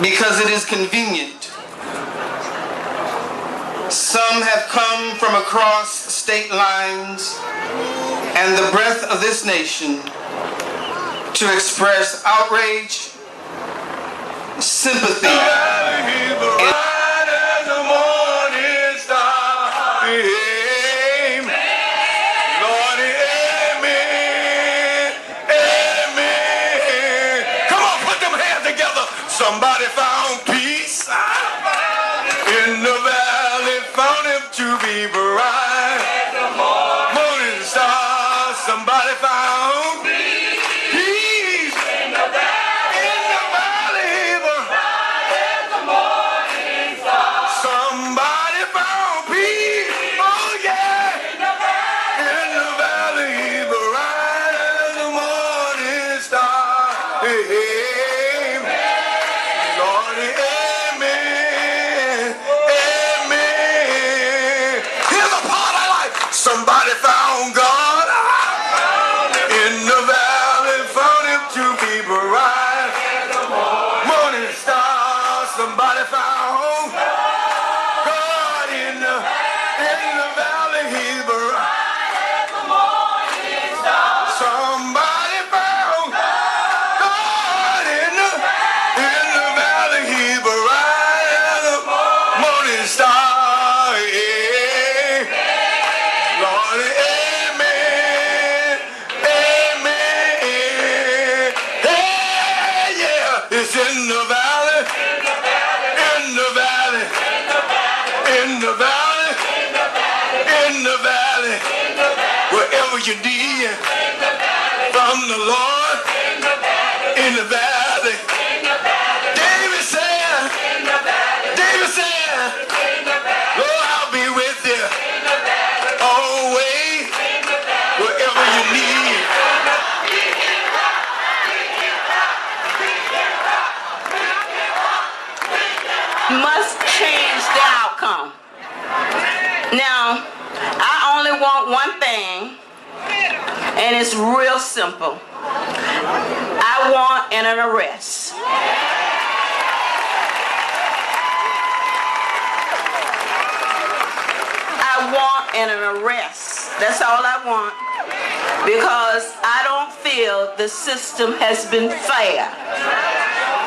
because it is convenient. Some have come from across state lines and the breadth of this nation to express outrage, sympathy, and somebody found peace in the valley, found him to be bright. Morning star, somebody found peace in the valley, bright the morning star. Somebody found peace, oh yeah, in the valley, bright as the morning star. Hey, hey. Somebody found God in the valley, found him to be bright. Morning star, somebody found God in the valley, he's bright. Somebody found God in the valley, he's bright. Morning star. It's in the valley, in the valley, in the valley, in the valley, wherever you need from the Lord, in the valley. David said, Lord, I'll be with you always, wherever you need. Must change the outcome. Now, I only want one thing, and it's real simple. I want an arrest. I want an arrest. That's all I want, because I don't feel the system has been fair.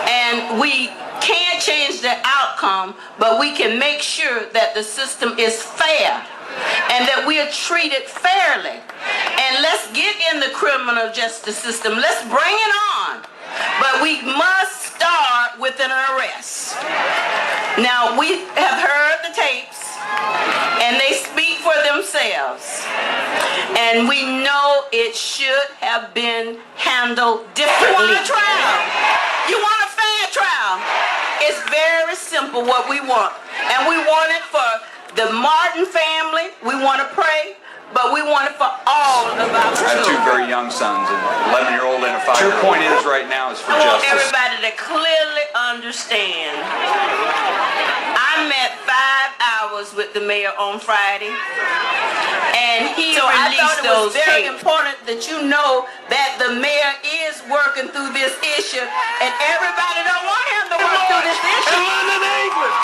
And we can't change the outcome, but we can make sure that the system is fair and that we are treated fairly. And let's get in the criminal justice system. Let's bring it on. But we must start with an arrest. Now, we have heard the tapes, and they speak for themselves. And we know it should have been handled differently. You want a trial? You want a fair trial? It's very simple what we want. And we want it for the Martin family. We want to pray, but we want it for all of our children. I have two very young sons, an 11-year-old and a 5-year-old. Your point is right now is for justice. I want everybody to clearly understand. I met 5 hours with the mayor on Friday, and he released those tapes. So I thought it was very important that you know that the mayor is working through this issue, and everybody don't want him to work through this issue. In London, England,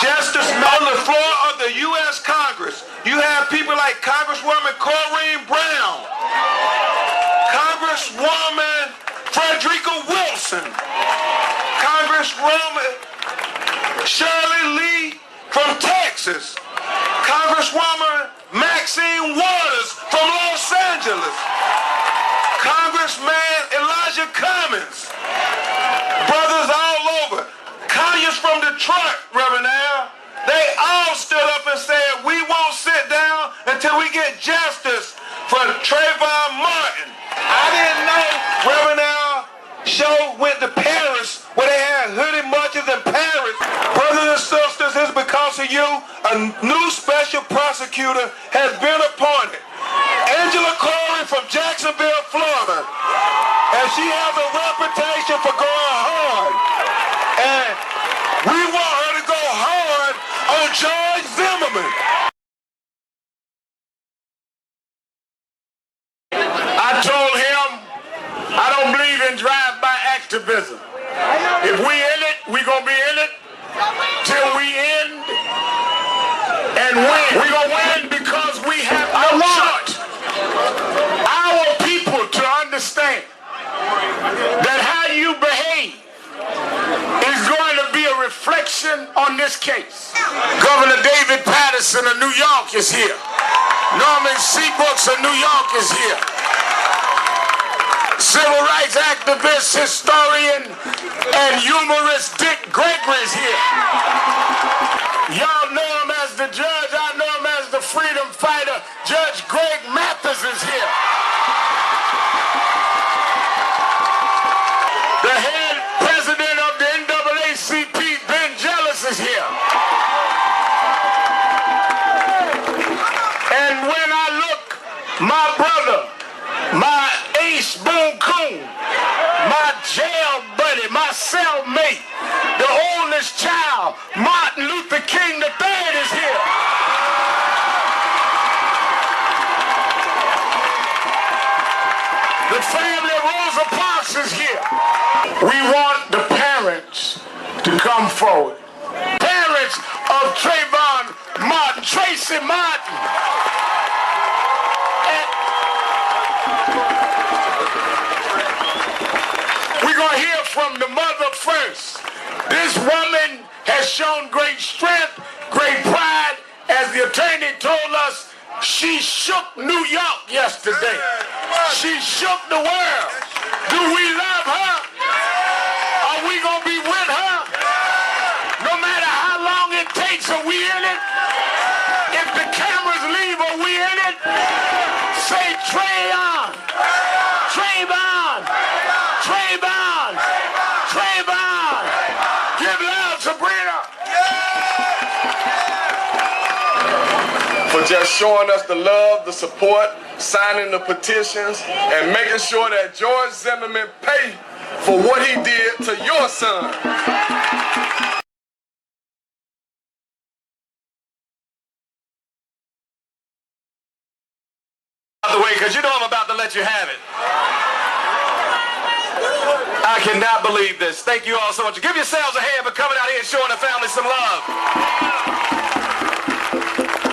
justice on the floor of the U.S. Congress, you have people like Congresswoman Corrine Brown, Congresswoman Frederica Wilson, Congresswoman Shirley Lee from Texas, Congresswoman Maxine Waters from Los Angeles, Congressman Elijah Cummings, brothers all over, Conyers from Detroit, Reverend Al, they all stood up and said, we won't sit down until we get justice for Trayvon Martin. I didn't know Reverend Al show went to Paris where they had hoodie marches in Paris. Brothers and sisters, it's because of you a new special prosecutor has been appointed. Angela Corey from Jacksonville, Florida. And she has a reputation for going hard. And we want her to go hard on George Zimmerman. I told him I don't believe in drive-by activism. If we in it, we position on this case. Governor David Paterson of New York is here. Norman Seabrooks of New York is here. Civil rights activist, historian, and humorist Dick Gregory is here. Y'all know him as the judge. I know him as the freedom fighter. Judge Greg Mathis is here. The head president of the NAACP, Ben Jealous, is here. And when I look, my brother, my ace Boone Coon, my jail buddy, my cellmate, the oldest child, Martin Luther King III is here. The family of Rosa Parks is here. We want the parents to come forward. Parents of Trayvon Martin, Tracy Martin. We're going to hear from the mother first. This woman has shown great strength, great pride. As the attorney told us, she shook New York yesterday. She shook the world. Do we love her? Are we going to be with her? No matter how long it takes, are we in it? If the cameras leave, are we in it? Say Trayvon, Trayvon, Trayvon, Trayvon. Give love, Sabrina. For just showing us the love, the support, signing the petitions, and making sure that George Zimmerman pay for what he did to your son. Out the way, because you know I'm about to let you have it. I cannot believe this. Thank you all so much. Give yourselves a hand for coming out here and showing the family some love.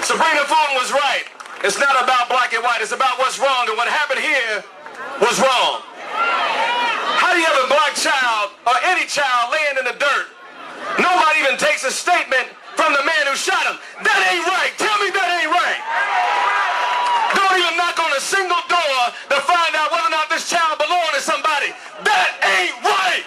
Sabrina Fulton was right. It's not about black and white. It's about what's wrong, and what happened here was wrong. How do you have a black child or any child laying in the dirt? Nobody even takes a statement from the man who shot him. That ain't right. Tell me that ain't right. Don't even knock on a single door to find out whether or not this child belongs to somebody. That ain't right.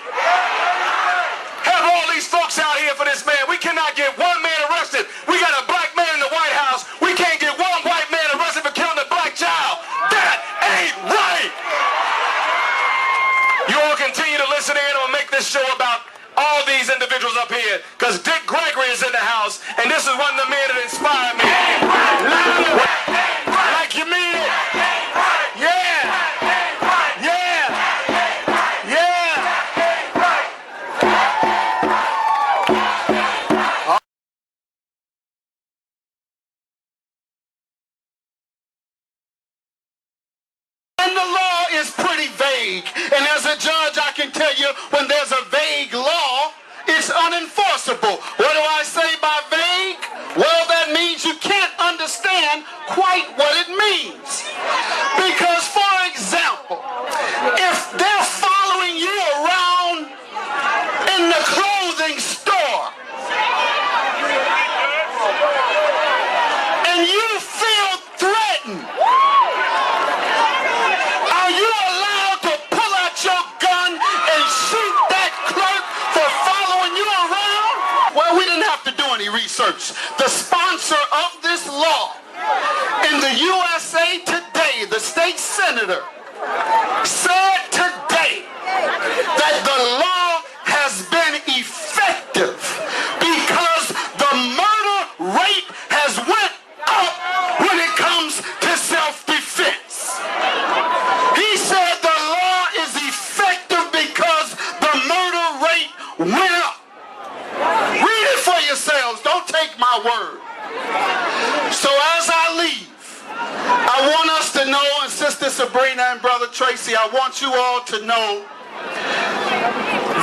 Have all these folks out here for this man. We cannot get one man arrested. We got a black man in the White House. We can't get one white man arrested for killing a black child. That ain't right. You all continue to listen in or make this show about all these individuals up here, because Dick Gregory is in the house, and this is one of the men that inspired me. Like you mean it? Yeah. Yeah. Yeah. And the law is pretty vague. And as a judge, I can tell you when there's a vague law, it's unenforceable. What do I say by vague? Well, that means you can't understand quite what it means. Because, for example, if they're following you around in the clothing store and you feel threatened, are you allowed to pull out your gun and shoot that clerk for following you around? Well, we didn't have to do any research. The sponsor of this law in the USA Today, the state senator, said today that the law has been effective because the murder rate has went up when it comes to self-defense. He said the law is effective because the murder rate went up. Read it for yourselves. Don't take my word. So as I leave, I want us to know, and Sister Sabrina and Brother Tracy, I want you all to know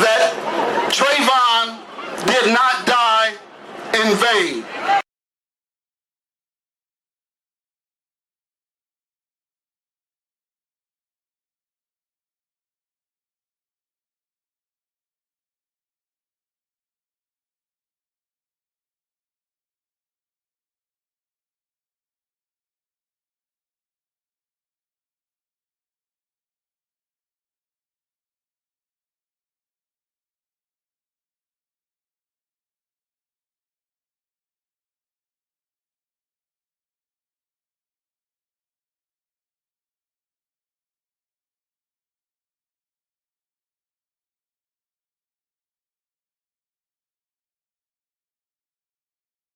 that Trayvon did not die in vain.